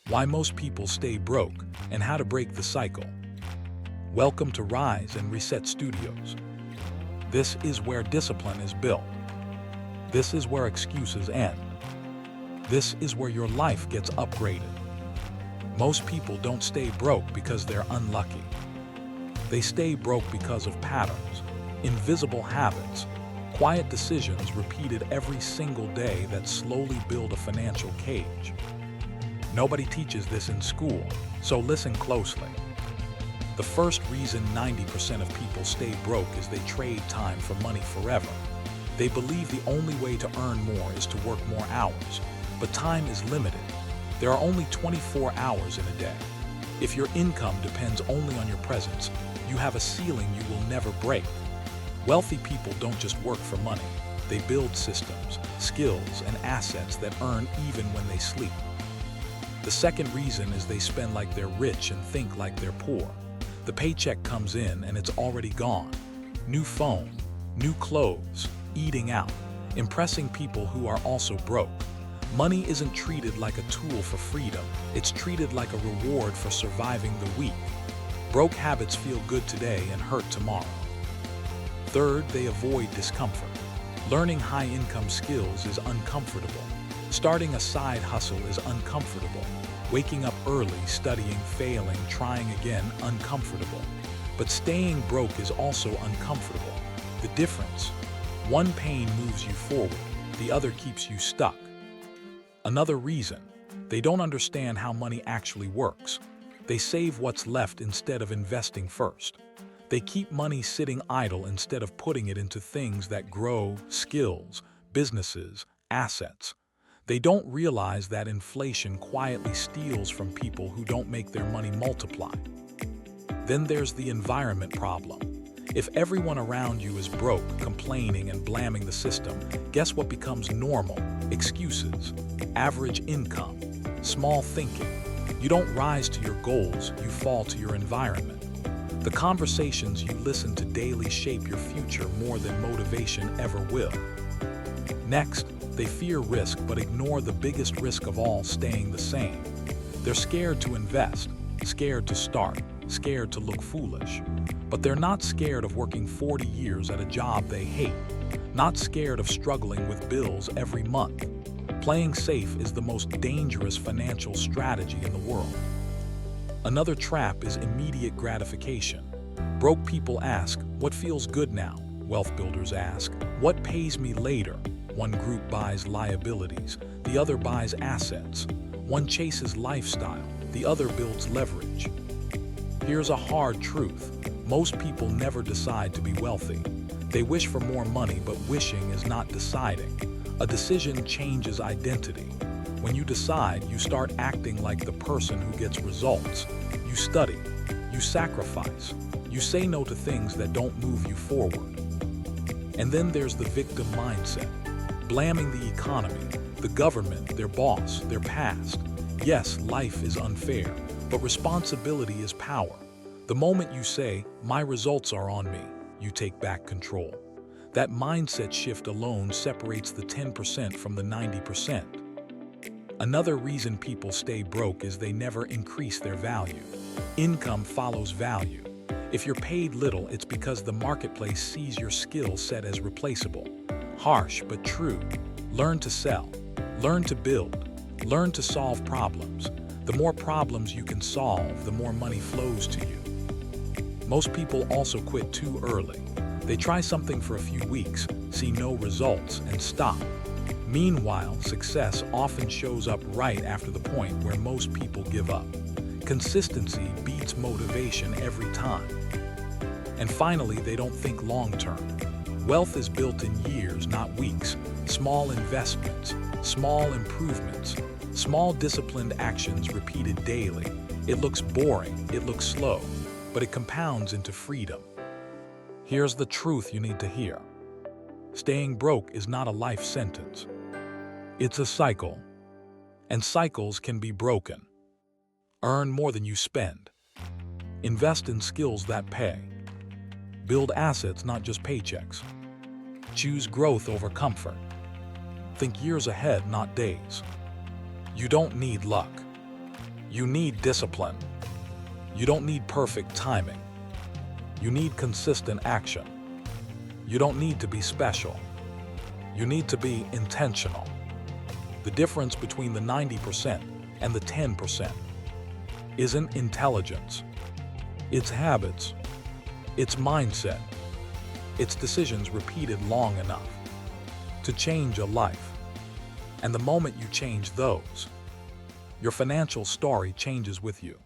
why most people stay broke, and how to break the cycle. Welcome to Rise and Reset Studios. This is where discipline is built. This is where excuses end. This is where your life gets upgraded. Most people don't stay broke because they're unlucky. They stay broke because of patterns, invisible habits, quiet decisions repeated every single day that slowly build a financial cage. Nobody teaches this in school, so listen closely. The first reason 90% of people stay broke is they trade time for money forever. They believe the only way to earn more is to work more hours, but time is limited. There are only 24 hours in a day. If your income depends only on your presence, you have a ceiling you will never break. Wealthy people don't just work for money. They build systems, skills, and assets that earn even when they sleep. The second reason is they spend like they're rich and think like they're poor. The paycheck comes in and it's already gone. New phone, new clothes, eating out, impressing people who are also broke. Money isn't treated like a tool for freedom. It's treated like a reward for surviving the week. Broke habits feel good today and hurt tomorrow. Third, they avoid discomfort. Learning high-income skills is uncomfortable. Starting a side hustle is uncomfortable. Waking up early, studying, failing, trying again, uncomfortable. But staying broke is also uncomfortable. The difference: one pain moves you forward, the other keeps you stuck. Another reason: they don't understand how money actually works. They save what's left instead of investing first. They keep money sitting idle instead of putting it into things that grow, skills, businesses, assets. They don't realize that inflation quietly steals from people who don't make their money multiply. Then there's the environment problem. If everyone around you is broke, complaining and blaming the system, guess what becomes normal? Excuses, average income, small thinking. You don't rise to your goals, you fall to your environment. The conversations you listen to daily shape your future more than motivation ever will. Next, they fear risk but ignore the biggest risk of all: staying the same. They're scared to invest, scared to start, scared to look foolish. But they're not scared of working 40 years at a job they hate, not scared of struggling with bills every month. Playing safe is the most dangerous financial strategy in the world. Another trap is immediate gratification. Broke people ask, "What feels good now?" Wealth builders ask, "What pays me later?" One group buys liabilities, the other buys assets. One chases lifestyle, the other builds leverage. Here's a hard truth: most people never decide to be wealthy. They wish for more money, but wishing is not deciding. A decision changes identity. When you decide, you start acting like the person who gets results. You study, you sacrifice, you say no to things that don't move you forward. And then there's the victim mindset, blaming the economy, the government, their boss, their past. Yes, life is unfair, but responsibility is power. The moment you say, "My results are on me," you take back control. That mindset shift alone separates the 10% from the 90%. Another reason people stay broke is they never increase their value. Income follows value. If you're paid little, it's because the marketplace sees your skill set as replaceable. Harsh but true. Learn to sell. Learn to build. Learn to solve problems. The more problems you can solve, the more money flows to you. Most people also quit too early. They try something for a few weeks, see no results, and stop. Meanwhile, success often shows up right after the point where most people give up. Consistency beats motivation every time. And finally, they don't think long-term. Wealth is built in years, not weeks. Small investments, small improvements, small disciplined actions repeated daily. It looks boring, it looks slow, but it compounds into freedom. Here's the truth you need to hear. Staying broke is not a life sentence. It's a cycle, and cycles can be broken. Earn more than you spend. Invest in skills that pay. Build assets, not just paychecks. Choose growth over comfort. Think years ahead, not days. You don't need luck. You need discipline. You don't need perfect timing. You need consistent action. You don't need to be special. You need to be intentional. The difference between the 90% and the 10% isn't intelligence. It's habits. It's mindset. It's decisions repeated long enough to change a life. And the moment you change those, your financial story changes with you.